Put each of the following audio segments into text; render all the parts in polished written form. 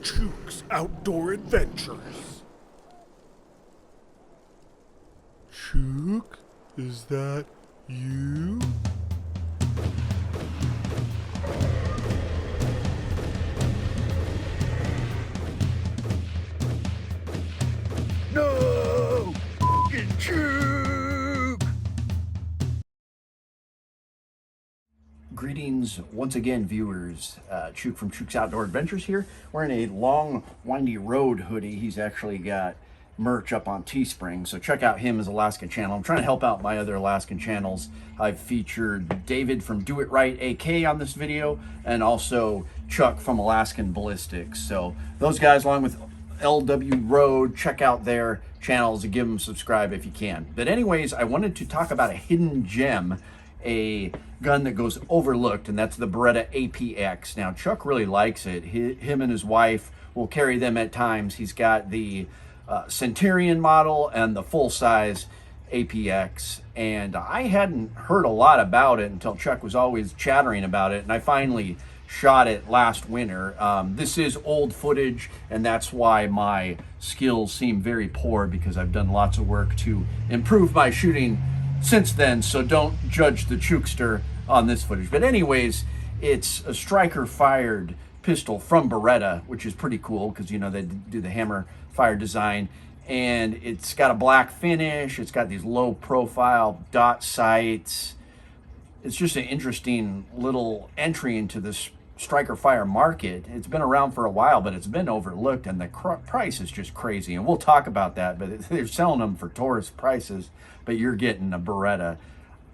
Chuke's Outdoor Adventures. Chuke, is that you? No! F***ing Chuke! Greetings once again, viewers. Chuke from Chuke's Outdoor Adventures here. Wearing a long, windy road hoodie. He's actually got merch up on Teespring, so check out him as Alaskan channel. I'm trying to help out my other Alaskan channels. I've featured David from Do It Right AK on this video, and also Chuck from Alaskan Ballistics. So those guys, along with LW Road, check out their channels and give them a subscribe if you can. But anyways, I wanted to talk about a hidden gem, a gun that goes overlooked, and that's the Beretta APX. Now, Chuck really likes it. Him and his wife will carry them at times. He's got the Centurian model and the full-size APX, and I hadn't heard a lot about it until Chuck was always chattering about it, and I finally shot it last winter. This is old footage, and that's why my skills seem very poor, because I've done lots of work to improve my shooting since then, so don't judge the Chukester on this footage. But anyways, it's a striker fired pistol from Beretta, which is pretty cool because, you know, they do the hammer fire design, and it's got a black finish. It's got these low profile dot sights. It's just an interesting little entry into this striker fire market. It's been around for a while, but it's been overlooked, and the price is just crazy, and we'll talk about that. But they're selling them for tourist prices, but you're getting a Beretta.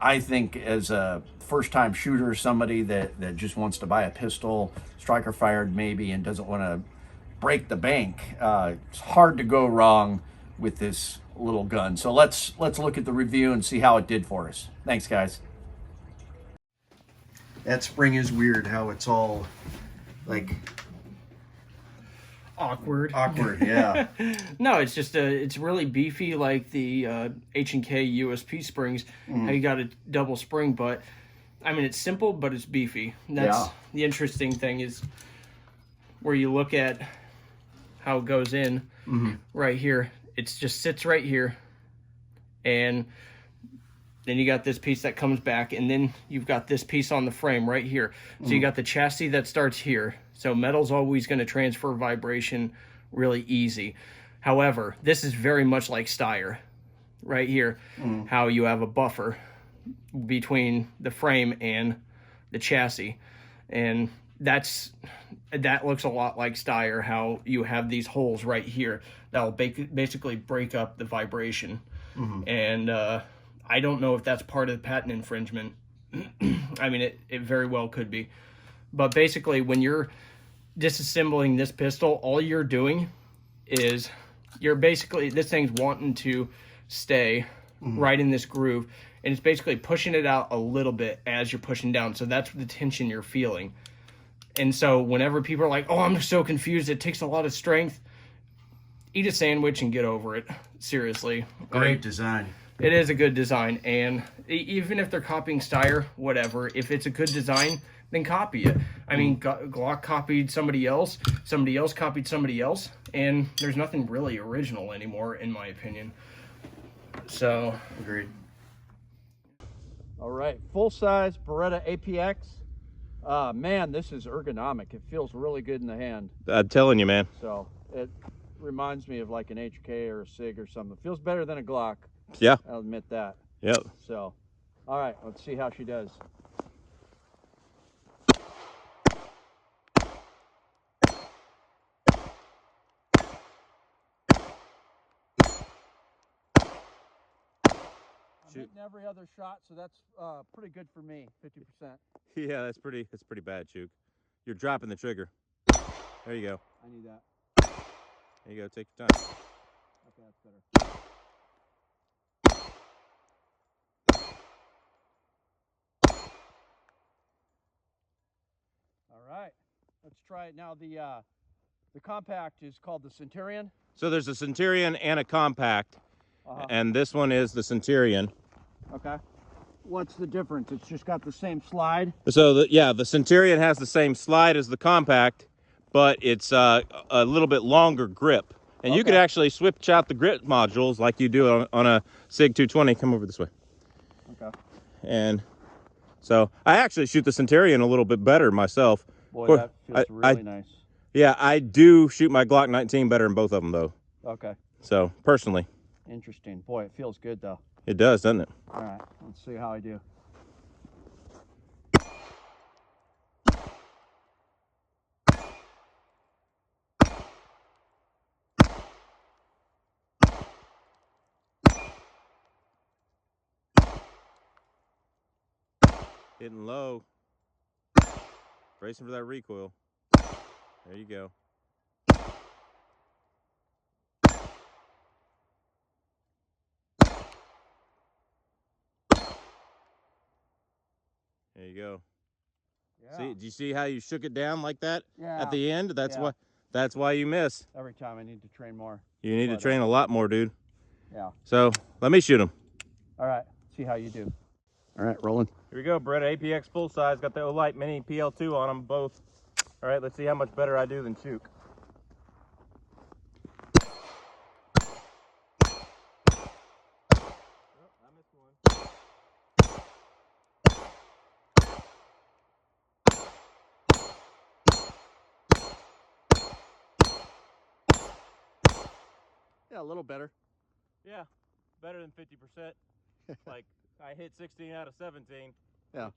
I think as a first-time shooter, somebody that just wants to buy a pistol, striker fired maybe, and doesn't want to break the bank, it's hard to go wrong with this little gun. So let's look at the review and see how it did for us. Thanks, guys. That spring is weird, how it's all like awkward, yeah. No, it's just it's really beefy, like the H&K USP springs. How you got a double spring, but I mean, it's simple, but it's beefy. And that's the interesting thing, is where you look at how it goes in. Right here, it just sits right here, and then you got this piece that comes back, and then you've got this piece on the frame right here. So you got the chassis that starts here. So metal's always going to transfer vibration really easy. However, this is very much like Steyr right here, how you have a buffer between the frame and the chassis. And that looks a lot like Steyr, how you have these holes right here that will basically break up the vibration. And I don't know if that's part of the patent infringement. I mean, it very well could be. But basically, when you're disassembling this pistol, all you're doing is you're basically, this thing's wanting to stay right in this groove, and it's basically pushing it out a little bit as you're pushing down. So that's the tension you're feeling. And so whenever people are like, oh, I'm so confused, it takes a lot of strength, eat a sandwich and get over it. Seriously. Great design. It is a good design, and even if they're copying Steyr, whatever, if it's a good design, then copy it. I mean, Glock copied somebody else copied somebody else, and there's nothing really original anymore, in my opinion. So, agreed. All right, full-size Beretta APX. Man, this is ergonomic. It feels really good in the hand. I'm telling you, man. So it reminds me of like an HK or a SIG or something. It feels better than a Glock. Yeah. I'll admit that. Yep. So, all right, let's see how she does. I'm hitting every other shot, so that's pretty good for me, 50%. Yeah, that's pretty bad, Chuke. You're dropping the trigger. There you go. I need that. There you go. Take your time. Okay, that's better. All right, let's try it now. The compact is called the Centurion. So there's a Centurion and a compact, and this one is the Centurion. Okay. What's the difference? It's just got the same slide? So, the Centurion has the same slide as the compact, but it's a little bit longer grip. And you could actually switch out the grip modules like you do on a SIG 220. Come over this way. Okay. And so I actually shoot the Centurion a little bit better myself. Boy, that feels really nice. Yeah, I do shoot my Glock 19 better in both of them though. Okay. So personally. Interesting. Boy, it feels good though. It does, doesn't it? All right, let's see how I do. Hitting low. Bracing for that recoil. There you go. There you go. Yeah. See, do you see how you shook it down like that Yeah. at the end? That's why you miss. Every time I need to train more. You need to train a lot more, dude. Yeah. So let me shoot him. All right, see how you do. All right, rolling. Here we go, Beretta APX full size. Got the Olight Mini PL2 on them both. All right, let's see how much better I do than Chuke. Yeah, a little better. Yeah, better than 50%. Like I hit 16 out of 17. Yeah.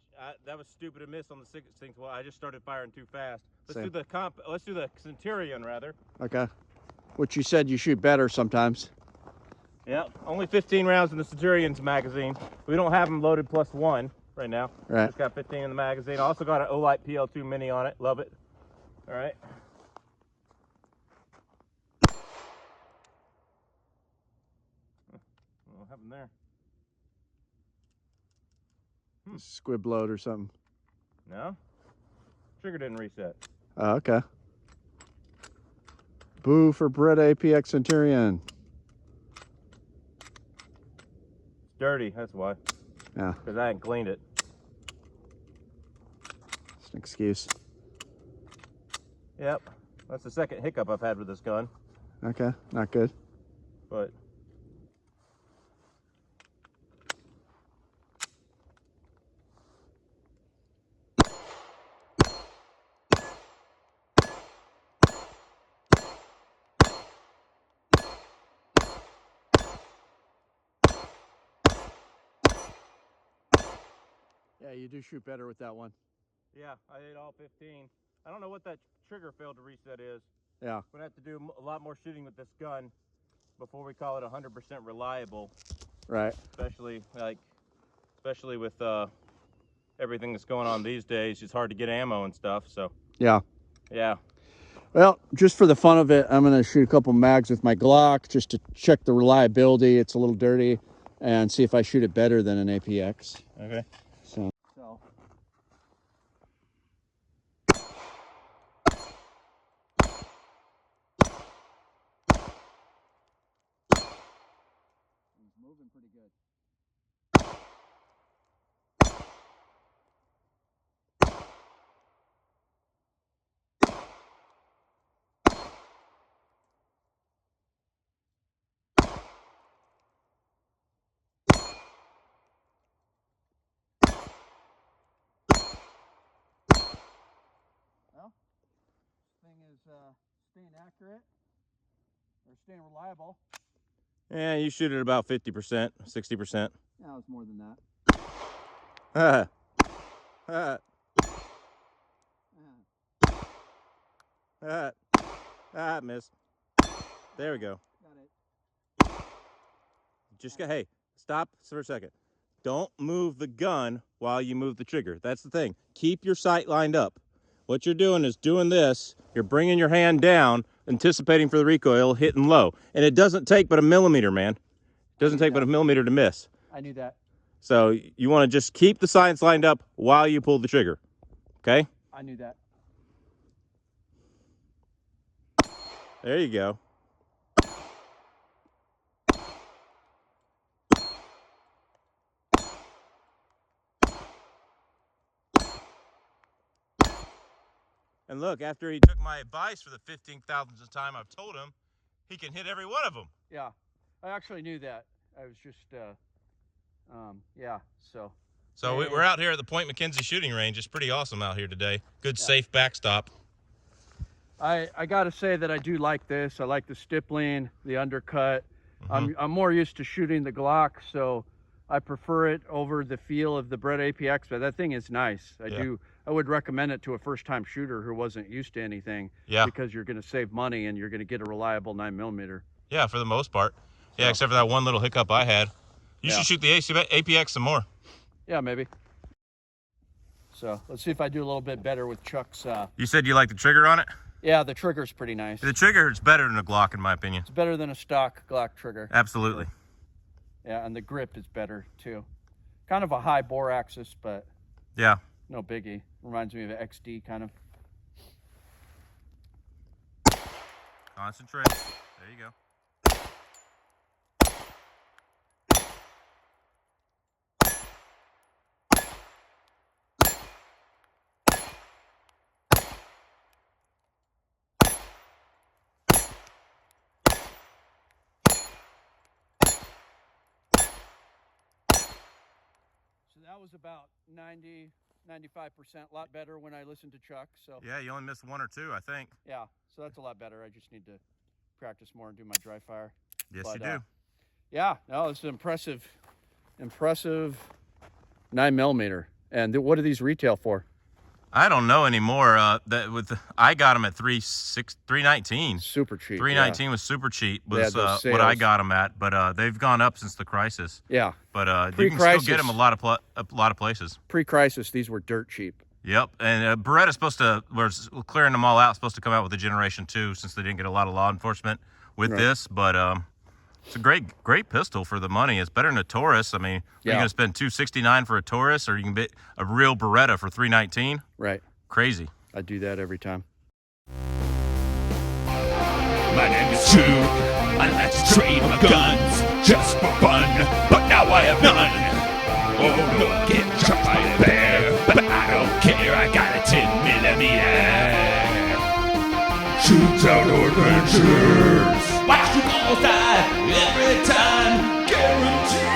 That was stupid to miss on the 16th. Well, I just started firing too fast. Let's Same. do the Let's do the Centurion rather. Okay. Which you said you shoot better sometimes. Yeah, only 15 rounds in the Centurion's magazine. We don't have them loaded +1 right now. Right. Just got 15 in the magazine. Also got an Olight PL2 Mini on it. Love it. All right. What happened there? Squib load or something. No. Trigger didn't reset. Oh, okay. Boo for Beretta APX Centurion. It's dirty, that's why. Yeah. Because I hadn't cleaned it. It's an excuse. Yep. That's the second hiccup I've had with this gun. Okay, not good. But Yeah, you do shoot better with that one. yeah, I hit all 15. I don't know what that trigger failed to reset is. Yeah. We're gonna have to do a lot more shooting with this gun before we call it 100% reliable. Right. Especially with everything that's going on these days. It's hard to get ammo and stuff. So Yeah. yeah. Well, just for the fun of it, I'm going to shoot a couple mags with my Glock just to check the reliability. It's a little dirty, and see if I shoot it better than an APX. Okay. So. Moving pretty good. Well, this thing is staying accurate or staying reliable. Yeah, you shoot at about 50%, 60%. Yeah, it was more than that. Ah. Ah. Ah. Ah, missed. There we go. Got it. Just hey, stop for a second. Don't move the gun while you move the trigger. That's the thing. Keep your sight lined up. What you're doing is doing this. You're bringing your hand down, anticipating for the recoil, hitting low. And it doesn't take but a millimeter, man. It doesn't take but a millimeter to miss. I knew that. So you want to just keep the sights lined up while you pull the trigger. Okay? I knew that. There you go. And And look, after he took my advice for the 15,000th time, I've told him he can hit every one of them. Yeah, I actually knew that. I was just, yeah, so. So we're out here at the Point McKenzie shooting range. It's pretty awesome out here today. Good, safe backstop. I got to say that I do like this. I like the stippling, the undercut. I'm more used to shooting the Glock, so I prefer it over the feel of the Beretta APX, but that thing is nice. I would recommend it to a first-time shooter who wasn't used to anything, because you're going to save money and you're going to get a reliable 9mm. Yeah, for the most part. Yeah, except for that one little hiccup I had. You should shoot the APX some more. Yeah, maybe. So let's see if I do a little bit better with Chuck's. You said you like the trigger on it? Yeah, the trigger's pretty nice. The trigger is better than a Glock, in my opinion. It's better than a stock Glock trigger. Absolutely. Yeah, and the grip is better too. Kind of a high bore axis, but yeah, no biggie. Reminds me of an XD kind of. Concentrate. There you go. So that was about 90, 95%, a lot better when I listened to Chuck. So yeah, you only missed one or two, I think. Yeah, so that's a lot better. I just need to practice more and do my dry fire. Yes, you do. Yeah, no, it's an impressive 9mm. And what do these retail for? I don't know anymore. I got them at $319. Super cheap. $319 was super cheap. Was what I got them at, but they've gone up since the crisis. Yeah. But you can still get them a lot of places. Pre-crisis, these were dirt cheap. Yep, and Beretta's we're clearing them all out. Supposed to come out with a Generation 2 since they didn't get a lot of law enforcement with this. But it's a great pistol for the money. It's better than a Taurus. I mean, you're going to spend $269 for a Taurus, or you can get a real Beretta for $319. Right. Crazy. I do that every time. My name is Chuke. I like to trade my guns just for fun, but now I have none. Oh, look, get shot by a bear, but I don't care. I got a 10mm. Chuke's Outdoor Adventures. Watch you all die every time, guaranteed.